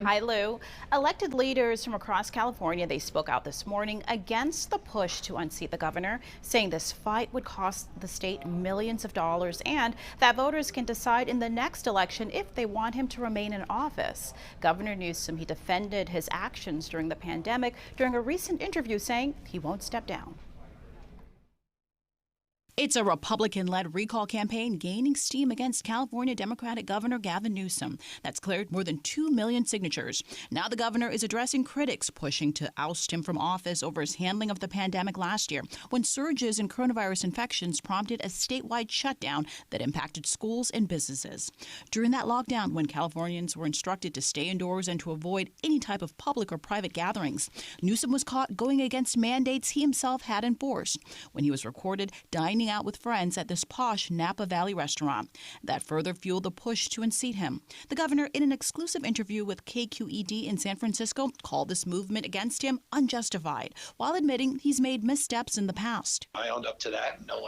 Hi, Lou. Elected leaders from across California, they spoke out this morning against the push to unseat the governor, saying this fight would cost the state millions of dollars and that voters can decide in the next election if they want him to remain in office. Governor Newsom, he defended his actions during the pandemic during a recent interview, saying he won't step down. It's a Republican-led recall campaign gaining steam against California Democratic Governor Gavin Newsom that's cleared more than 2 million signatures. Now the governor is addressing critics pushing to oust him from office over his handling of the pandemic last year, when surges in coronavirus infections prompted a statewide shutdown that impacted schools and businesses. During that lockdown, when Californians were instructed to stay indoors and to avoid any type of public or private gatherings, Newsom was caught going against mandates he himself had enforced when he was recorded dining out with friends at this posh Napa Valley restaurant. That further fueled the push to unseat him. The governor, in an exclusive interview with KQED in San Francisco, called this movement against him unjustified, while admitting he's made missteps in the past. I owned up to that. No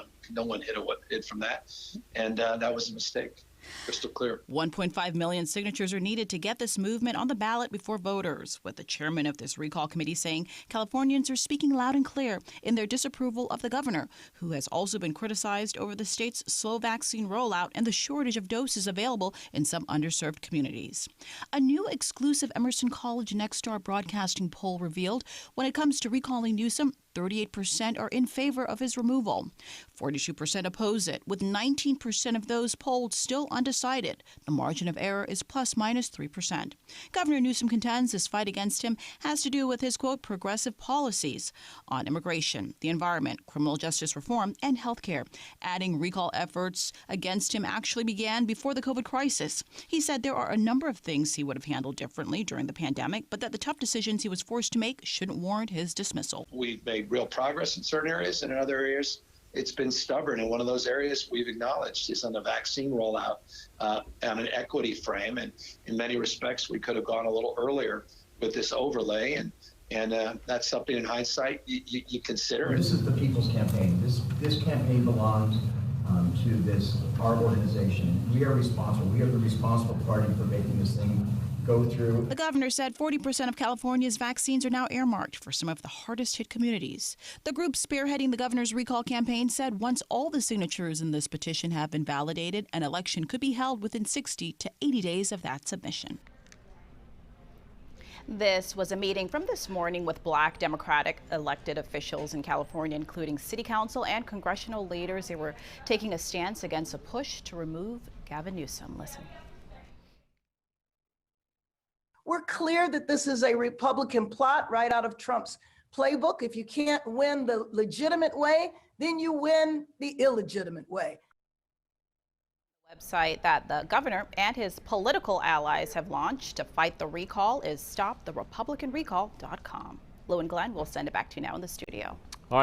one hid from that, and that was a mistake. Crystal clear. 1.5 million signatures are needed to get this movement on the ballot before voters, with the chairman of this recall committee saying Californians are speaking loud and clear in their disapproval of the governor, who has also been criticized over the state's slow vaccine rollout and the shortage of doses available in some underserved communities. A new exclusive Emerson College Nexstar broadcasting poll revealed when it comes to recalling Newsom, 38% are in favor of his removal. 42% oppose it, with 19% of those polled still undecided. The margin of error is plus minus 3%. Governor Newsom contends this fight against him has to do with his, quote, progressive policies on immigration, the environment, criminal justice reform, and health care. Adding recall efforts against him actually began before the COVID crisis. He said there are a number of things he would have handled differently during the pandemic, but that the tough decisions he was forced to make shouldn't warrant his dismissal. We've made real progress in certain areas, and in other areas it's been stubborn. And one of those areas we've acknowledged is on the vaccine rollout on an equity frame, and in many respects we could have gone a little earlier with this overlay, and that's something in hindsight you consider. This is the people's campaign. This campaign belongs to our organization. We are responsible. We are the responsible party for making this thing go through. The governor said 40% of California's vaccines are now earmarked for some of the hardest hit communities. The group spearheading the governor's recall campaign said once all the signatures in this petition have been validated, an election could be held within 60 to 80 days of that submission. This was a meeting from this morning with Black Democratic elected officials in California, including city council and congressional leaders. They were taking a stance against a push to remove Gavin Newsom. Listen. We're clear that this is a Republican plot right out of Trump's playbook. If you can't win the legitimate way, then you win the illegitimate way. The website that the governor and his political allies have launched to fight the recall is stoptherepublicanrecall.com. Lou and Glenn, we'll send it back to you now in the studio.